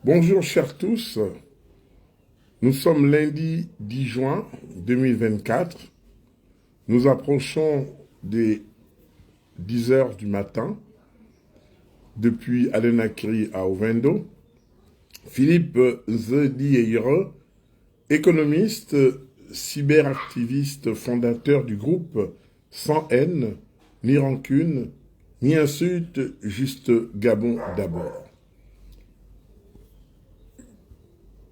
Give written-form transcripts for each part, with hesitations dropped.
Bonjour chers tous, nous sommes lundi 10 juin 2024, nous approchons des 10 heures du matin depuis Alenakri à Ovendo. Philippe Zedieire, économiste, cyberactiviste, fondateur du groupe Sans haine, ni rancune, ni insulte, juste Gabon d'abord.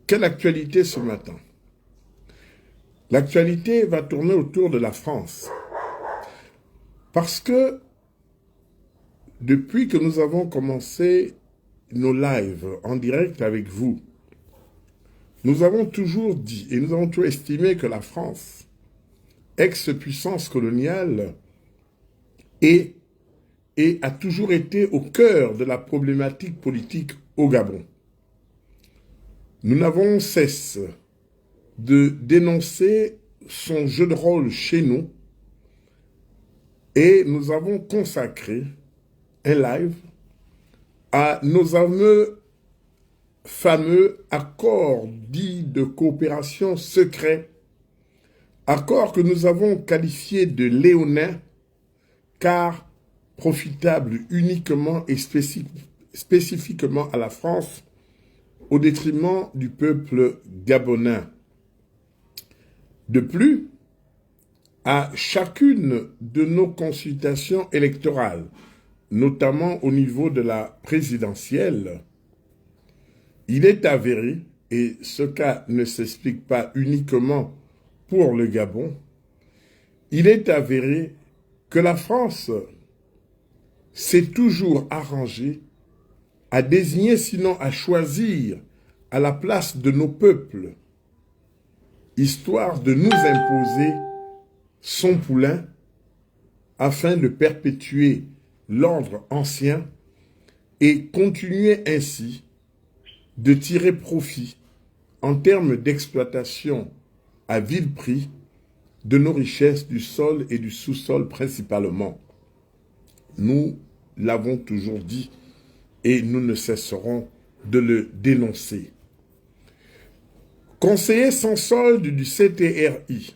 Quelle actualité ce matin? L'actualité va tourner autour de la France. Parce que depuis que nous avons commencé nos lives en direct avec vous, nous avons toujours dit et nous avons toujours estimé que la France, ex-puissance coloniale, a toujours été au cœur de la problématique politique au Gabon. Nous n'avons cesse de dénoncer son jeu de rôle chez nous et nous avons consacré un live à nos fameux accords dits de coopération secret, accords que nous avons qualifiés de léonins car profitables uniquement et spécifiquement à la France au détriment du peuple gabonais. De plus, à chacune de nos consultations électorales, notamment au niveau de la présidentielle, il est avéré, et ce cas ne s'explique pas uniquement pour le Gabon, il est avéré que la France s'est toujours arrangée à désigner, sinon à choisir, à la place de nos peuples, histoire de nous imposer son poulain afin de perpétuer l'ordre ancien et continuer ainsi de tirer profit en termes d'exploitation à vil prix de nos richesses du sol et du sous-sol principalement. Nous l'avons toujours dit et nous ne cesserons de le dénoncer. Conseiller sans solde du CTRI,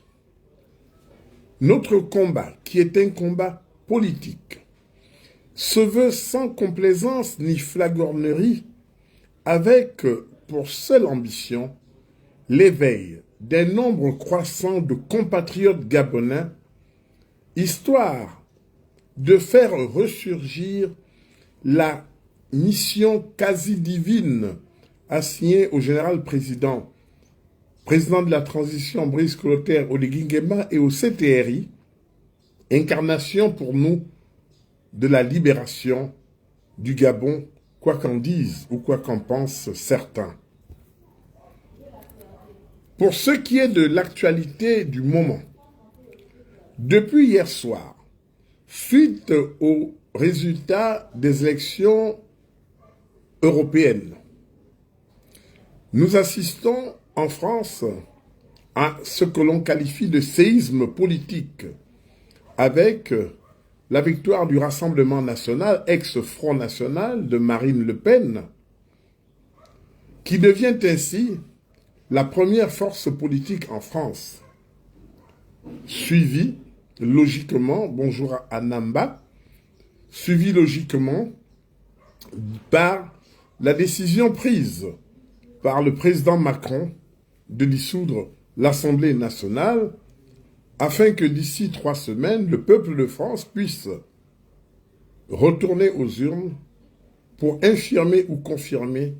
notre combat, qui est un combat politique, se veut sans complaisance ni flagornerie, avec pour seule ambition l'éveil d'un nombre croissant de compatriotes gabonais, histoire de faire ressurgir la mission quasi divine assignée au général président de la transition Brice Clotaire Oligui Nguema et au CTRI, incarnation pour nous de la libération du Gabon, quoi qu'en disent ou quoi qu'en pensent certains. Pour ce qui est de l'actualité du moment, depuis hier soir, suite aux résultats des élections européennes, nous assistons en France à ce que l'on qualifie de séisme politique avec la victoire du Rassemblement national, ex-Front national de Marine Le Pen, qui devient ainsi la première force politique en France, suivie logiquement, bonjour à Namba, suivie logiquement par la décision prise par le président Macron de dissoudre l'Assemblée nationale afin que d'ici 3 semaines, le peuple de France puisse retourner aux urnes pour infirmer ou confirmer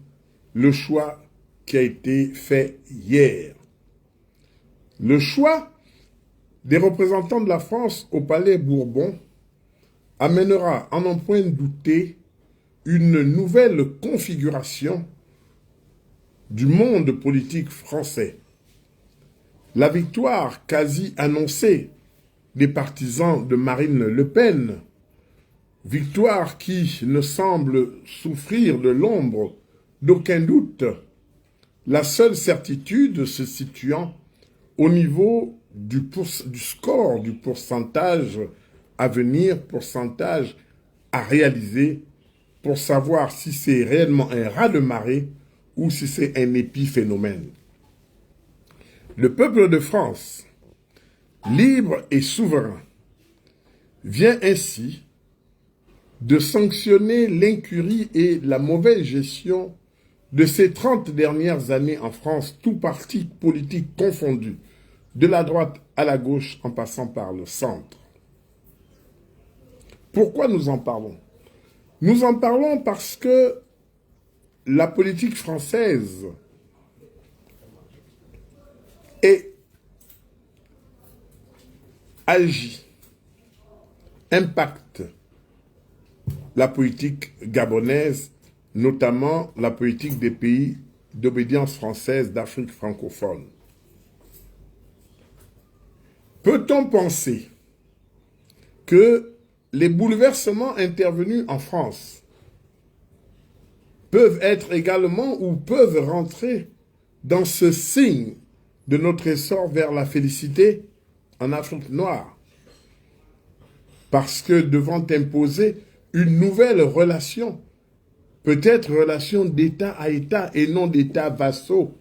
le choix qui a été fait hier. Le choix des représentants de la France au Palais Bourbon amènera, en n'en point douter, une nouvelle configuration du monde politique français. La victoire quasi annoncée des partisans de Marine Le Pen, victoire qui ne semble souffrir de l'ombre d'aucun doute, la seule certitude se situant au niveau du score, du pourcentage à venir, pourcentage à réaliser, pour savoir si c'est réellement un raz-de-marée ou si c'est un épiphénomène. Le peuple de France, libre et souverain, vient ainsi de sanctionner l'incurie et la mauvaise gestion de ces 30 dernières années en France, tous partis politiques confondus, de la droite à la gauche en passant par le centre. Pourquoi nous en parlons? Nous en parlons parce que la politique française agit, impacte la politique gabonaise, notamment la politique des pays d'obédience française d'Afrique francophone. Peut-on penser que les bouleversements intervenus en France peuvent être également ou peuvent rentrer dans ce signe de notre essor vers la félicité en Afrique noire? Parce que devant imposer une nouvelle relation, peut-être relation d'État à État et non d'État vassaux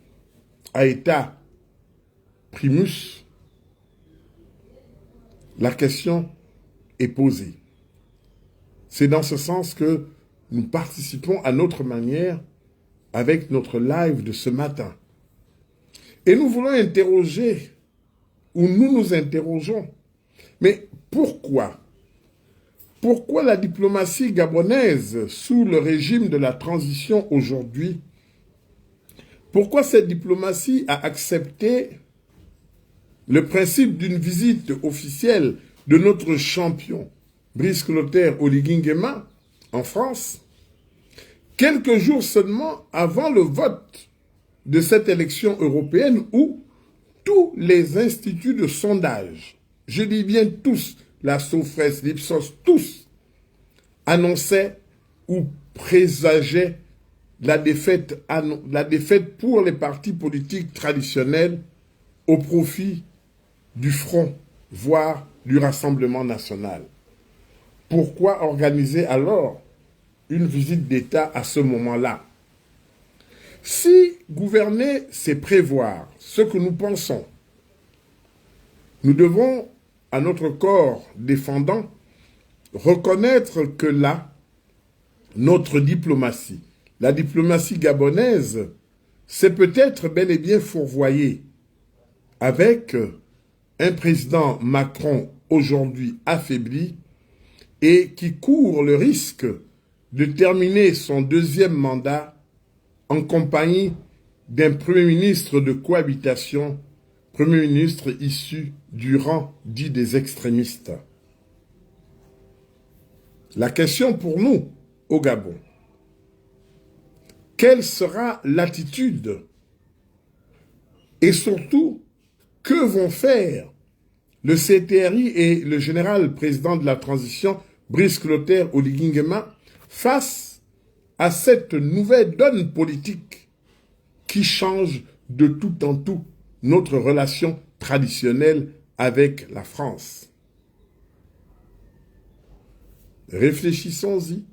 à État primus, la question est posée. C'est dans ce sens que nous participons à notre manière avec notre live de ce matin. Et nous voulons interroger, ou nous nous interrogeons, mais pourquoi? Pourquoi la diplomatie gabonaise, sous le régime de la transition aujourd'hui, pourquoi cette diplomatie a accepté le principe d'une visite officielle de notre champion, Brice Clotaire Oligui Nguema, en France, quelques jours seulement avant le vote de cette élection européenne où tous les instituts de sondage, je dis bien tous, la Sofres, l'Ipsos, tous, annonçaient ou présageaient la défaite pour les partis politiques traditionnels au profit du Front, voire du Rassemblement national. Pourquoi organiser alors une visite d'État à ce moment-là? Si gouverner, c'est prévoir ce que nous pensons, nous devons, à notre corps défendant, reconnaître que là, notre diplomatie, la diplomatie gabonaise, c'est peut-être bel et bien fourvoyé avec un président Macron aujourd'hui affaibli et qui court le risque de terminer son deuxième mandat en compagnie d'un Premier ministre de cohabitation, Premier ministre issu du rang dit des extrémistes. La question pour nous, au Gabon, quelle sera l'attitude et surtout, que vont faire le CTRI et le général président de la transition, Brice Clotaire Oligui Nguema, face à cette nouvelle donne politique qui change de tout en tout notre relation traditionnelle avec la France? Réfléchissons-y.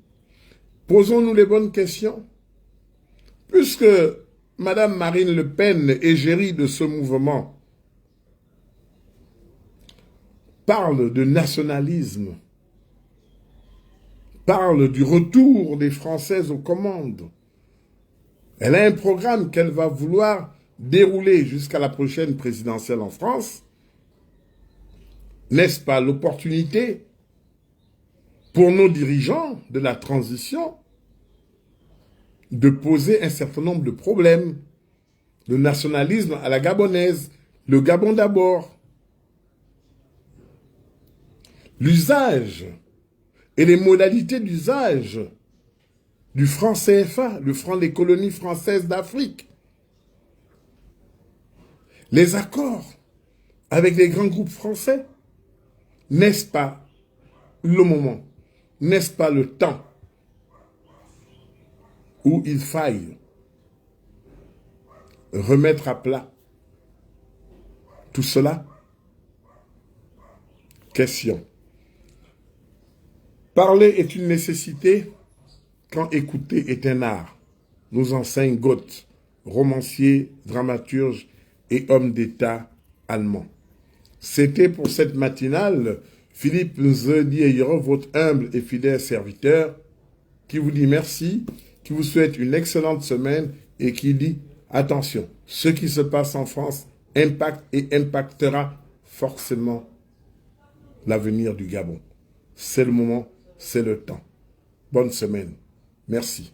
Posons-nous les bonnes questions. Puisque Madame Marine Le Pen, égérie de ce mouvement, parle de nationalisme, parle du retour des Françaises aux commandes. Elle a un programme qu'elle va vouloir dérouler jusqu'à la prochaine présidentielle en France. N'est-ce pas l'opportunité pour nos dirigeants de la transition de poser un certain nombre de problèmes, de nationalisme à la gabonaise, le Gabon d'abord, l'usage et les modalités d'usage du franc CFA, le franc des colonies françaises d'Afrique, les accords avec les grands groupes français, n'est-ce pas le moment, n'est-ce pas le temps où il faille remettre à plat tout cela? Question. Parler est une nécessité quand écouter est un art, nous enseigne Goethe romancier, dramaturge et homme d'État allemand. C'était pour cette matinale, Philippe Nzedieyero, votre humble et fidèle serviteur, qui vous dit merci, qui vous souhaite une excellente semaine et qui dit attention, ce qui se passe en France impacte et impactera forcément l'avenir du Gabon. C'est le moment, c'est le temps. Bonne semaine. Merci.